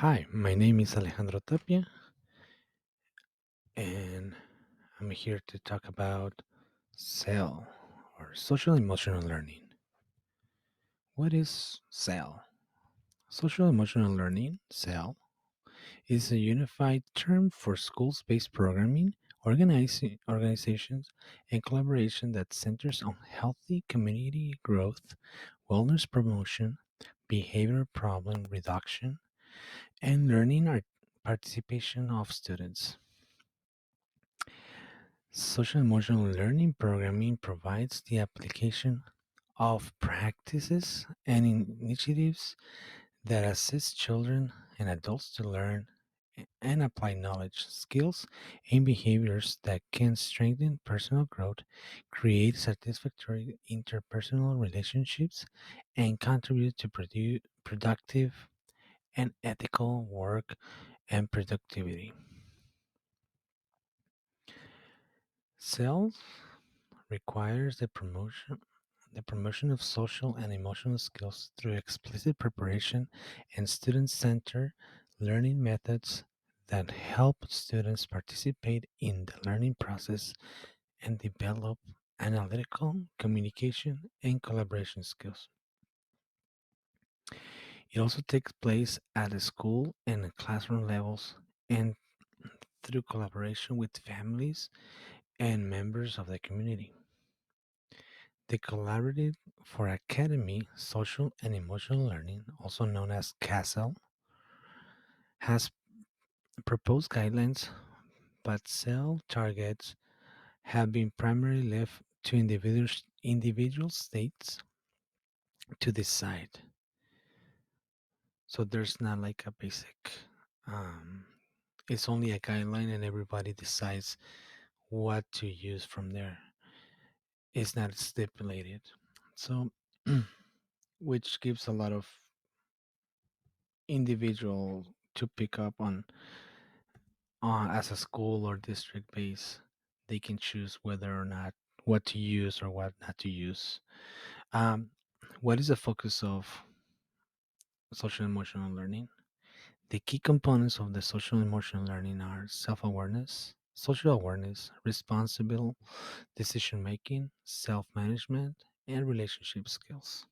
Hi, my name is Alejandro Tapia, and I'm here to talk about SEL, or Social Emotional Learning. What is SEL? Social Emotional Learning, SEL, is a unified term for schools based programming, organizations, and collaboration that centers on healthy community growth, wellness promotion, behavior problem reduction, and learning participation of students. Social emotional learning programming provides the application of practices and initiatives that assist children and adults to learn and apply knowledge, skills, and behaviors that can strengthen personal growth, create satisfactory interpersonal relationships, and contribute to productive and ethical work and productivity. Sales requires the promotion of social and emotional skills through explicit preparation and student-centered learning methods that help students participate in the learning process and develop analytical, communication, and collaboration skills. It also takes place at the school and classroom levels and through collaboration with families and members of the community. The Collaborative for Academy, Social and Emotional Learning, also known as CASEL, has proposed guidelines, but cell targets have been primarily left to individual states to decide. So there's not like a basic, um, it's only a guideline and everybody decides what to use from there. It's not stipulated. So, which gives a lot of individual to pick up on as a school or district base. They can choose whether or not what to use or what not to use. Um, what is the focus of social emotional learning? The key components of the social emotional learning are self awareness, social awareness, responsible decision making, self management, and relationship skills.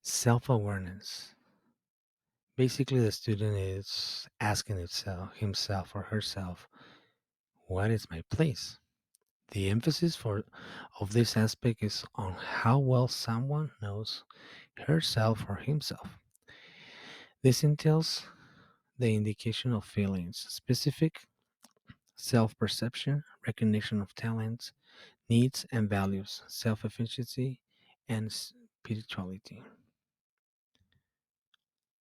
Self awareness. Basically, the student is asking himself or herself, what is my place? The emphasis for of this aspect is on how well someone knows herself or himself. This entails the indication of feelings, specific self-perception, recognition of talents, needs and values, self-efficiency, and spirituality.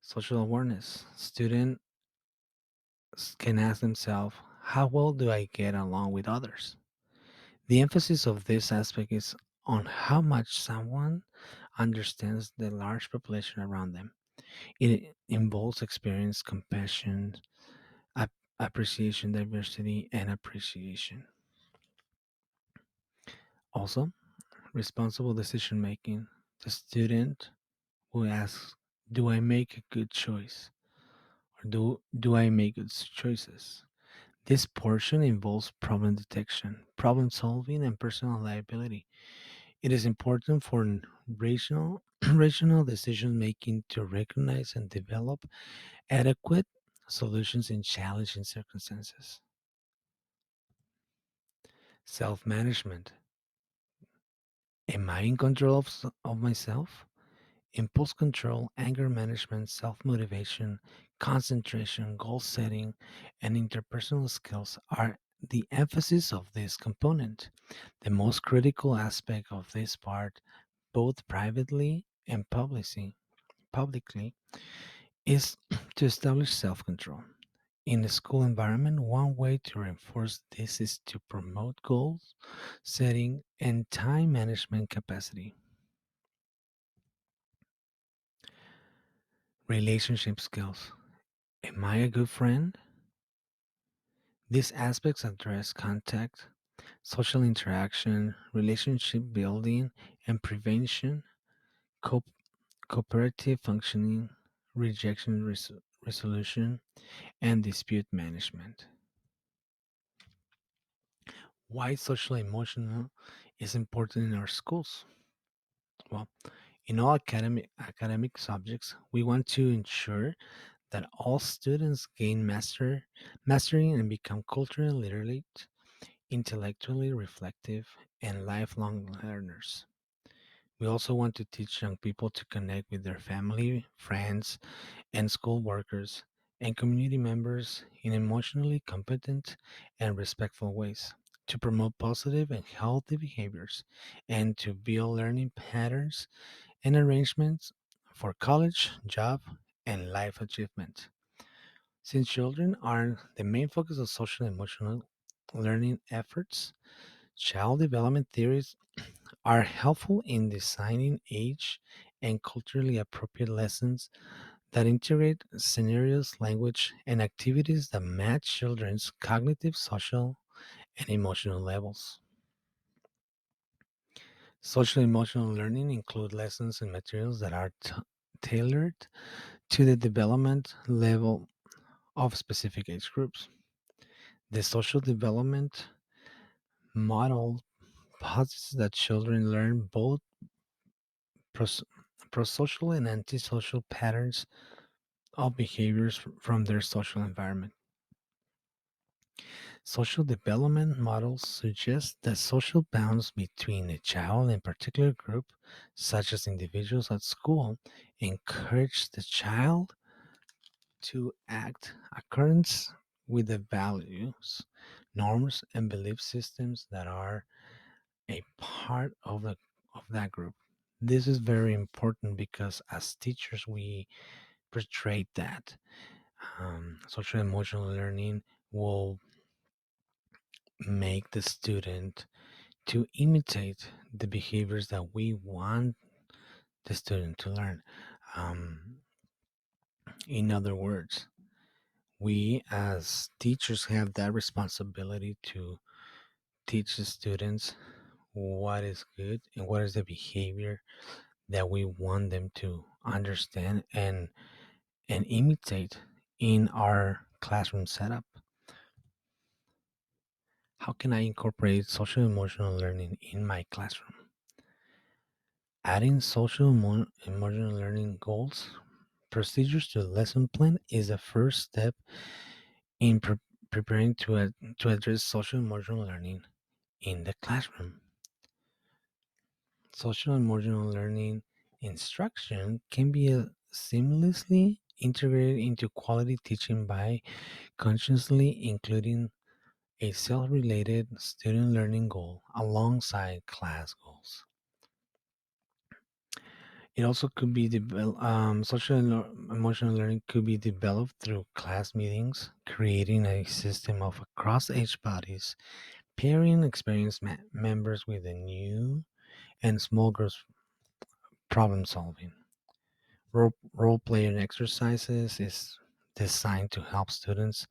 Social awareness. Students can ask themselves, how well do I get along with others? The emphasis of this aspect is on how much someone understands the large population around them. It involves experience, compassion, appreciation, diversity, and appreciation. Also, responsible decision making. The student who asks, do I make a good choice? Or do I make good choices? This portion involves problem detection, problem solving, and personal liability. It is important for rational, rational decision making to recognize and develop adequate solutions in challenging circumstances. Self management. Am I in control of myself? Impulse control, anger management, self motivation, concentration, goal setting, and interpersonal skills are the emphasis of this component. The most critical aspect of this part, both privately and publicly, is to establish self control. In a school environment, one way to reinforce this is to promote goals, setting, and time management capacity. Relationship skills. Am I a good friend? These aspects address contact, social interaction, relationship building, and prevention, co- cooperative functioning, rejection resolution, and dispute management. Why social emotional is important in our schools? Well, in all academic subjects, we want to ensure that all students gain mastery and become culturally literate, intellectually reflective, and lifelong learners. We also want to teach young people to connect with their family, friends, and school workers and community members in emotionally competent and respectful ways, to promote positive and healthy behaviors, and to build learning patterns and arrangements for college, job, and life achievement. Since children are the main focus of social and emotional learning efforts, child development theories are helpful in designing age and culturally appropriate lessons that integrate scenarios, language, and activities that match children's cognitive, social, and emotional levels. Social emotional learning include lessons and materials that are tailored to the development level of specific age groups. The social development model posits that children learn both pros- prosocial and antisocial patterns of behaviors from their social environment. Social development models suggest that social bonds between a child and a particular group, such as individuals at school, encourage the child to act accordance with the values, norms, and belief systems that are a part of that group. This is very important because as teachers we portray that social emotional learning will make the student to imitate the behaviors that we want the student to learn. Um, in other words, we as teachers have that responsibility to teach the students what is good and what is the behavior that we want them to understand and imitate in our classroom setup. How can I incorporate social emotional learning in my classroom? Adding social emotional learning goals procedures to the lesson plan is the first step in preparing to address social emotional learning in the classroom. Social emotional learning instruction can be seamlessly integrated into quality teaching by consciously including a self-related student learning goal alongside class goals. It also could be social and emotional learning could be developed through class meetings, creating a system of across age bodies, pairing experienced members with a new and small groups problem solving. Role playing exercises is designed to help students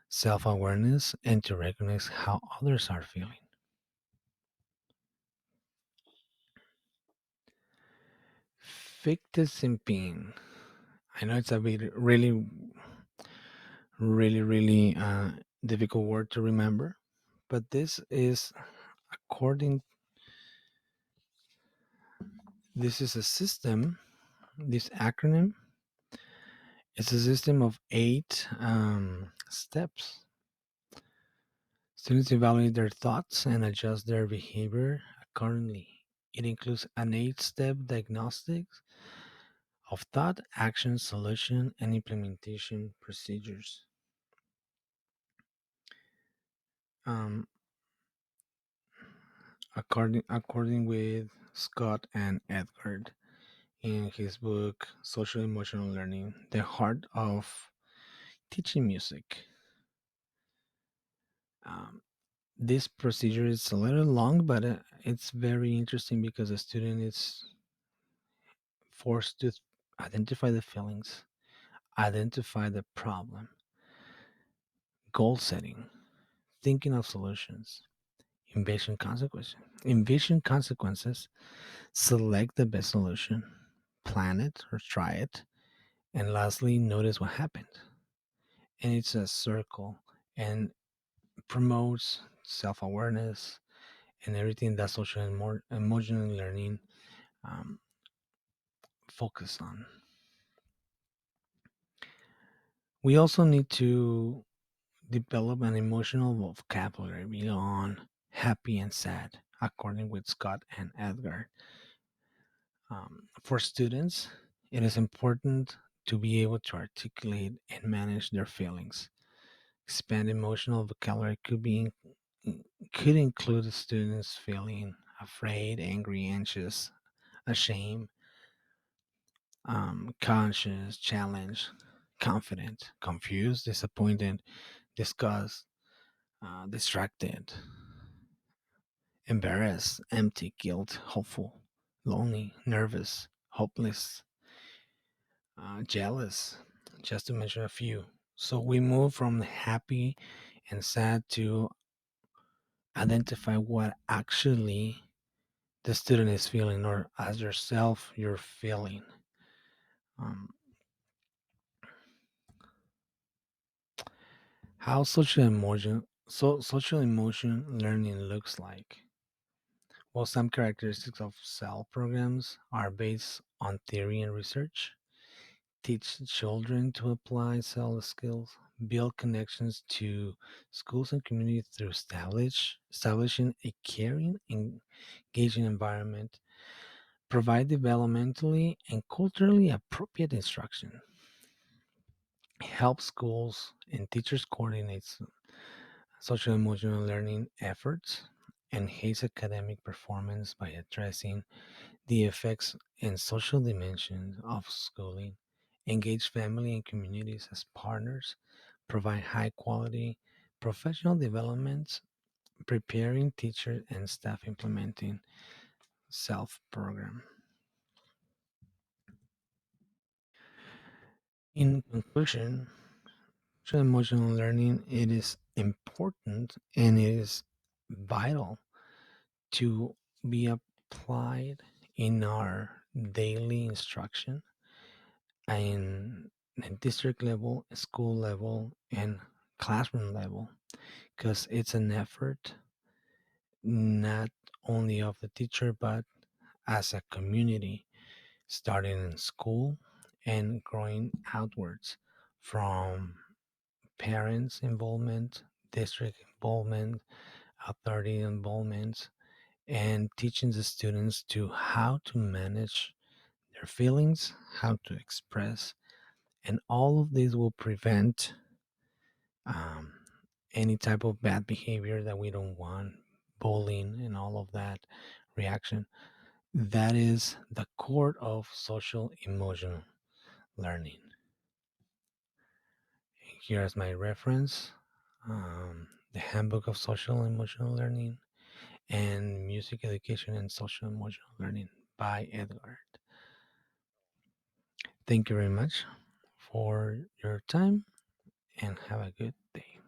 self awareness and to recognize how others are feeling. Fictisimping. I know it's a bit really difficult word to remember, but according this is a system. This acronym is a system of 8 steps. Students evaluate their thoughts and adjust their behavior accordingly. It includes an 8-step diagnostic of thought, action, solution, and implementation procedures. Um, according with Scott and Edgard in his book Social Emotional Learning: The Heart of Teaching Music. Um, this procedure is a little long, but it's very interesting because the student is forced to identify the feelings, identify the problem, goal setting, thinking of solutions, envision consequences, select the best solution, plan it or try it, And lastly, notice what happened. And it's a circle and promotes self awareness and everything that social and more emotional learning um, focus on. We also need to develop an emotional vocabulary beyond happy and sad, according with Scott and Edgar. For students, it is important to be able to articulate and manage their feelings. Expand emotional vocabulary could include the students feeling afraid, angry, anxious, ashamed, conscious, challenged, confident, confused, disappointed, disgust, distracted, embarrassed, empty, guilt, hopeful, lonely, nervous, hopeless, jealous, just to mention a few. So we move from happy and sad to identify what actually the student is feeling, or as yourself you're feeling. Um, how social emotion learning looks like. Well, some characteristics of CEL programs are based on theory and research. Teach children to apply CEL skills, build connections to schools and community through establishing a caring, engaging environment, provide developmentally and culturally appropriate instruction, help schools and teachers coordinate social emotional learning efforts, enhance academic performance by addressing the effects and social dimensions of schooling, engage family and communities as partners, provide high quality professional development, preparing teachers and staff implementing self program. In conclusion, social emotional learning, it is important and it is vital to be applied in our daily instruction in district level, school level, and classroom level, because it's an effort not only of the teacher but as a community, starting in school and growing outwards from parents' involvement, district involvement, authority involvement, and teaching the students to how to manage their feelings, how to express, and all of this will prevent um, any type of bad behavior that we don't want, bullying, and all of that reaction. That is the core of social emotional learning. Here's my reference, the Handbook of Social Emotional Learning and Music Education and Social Emotional Learning by Edgar. Thank you very much for your time and have a good day.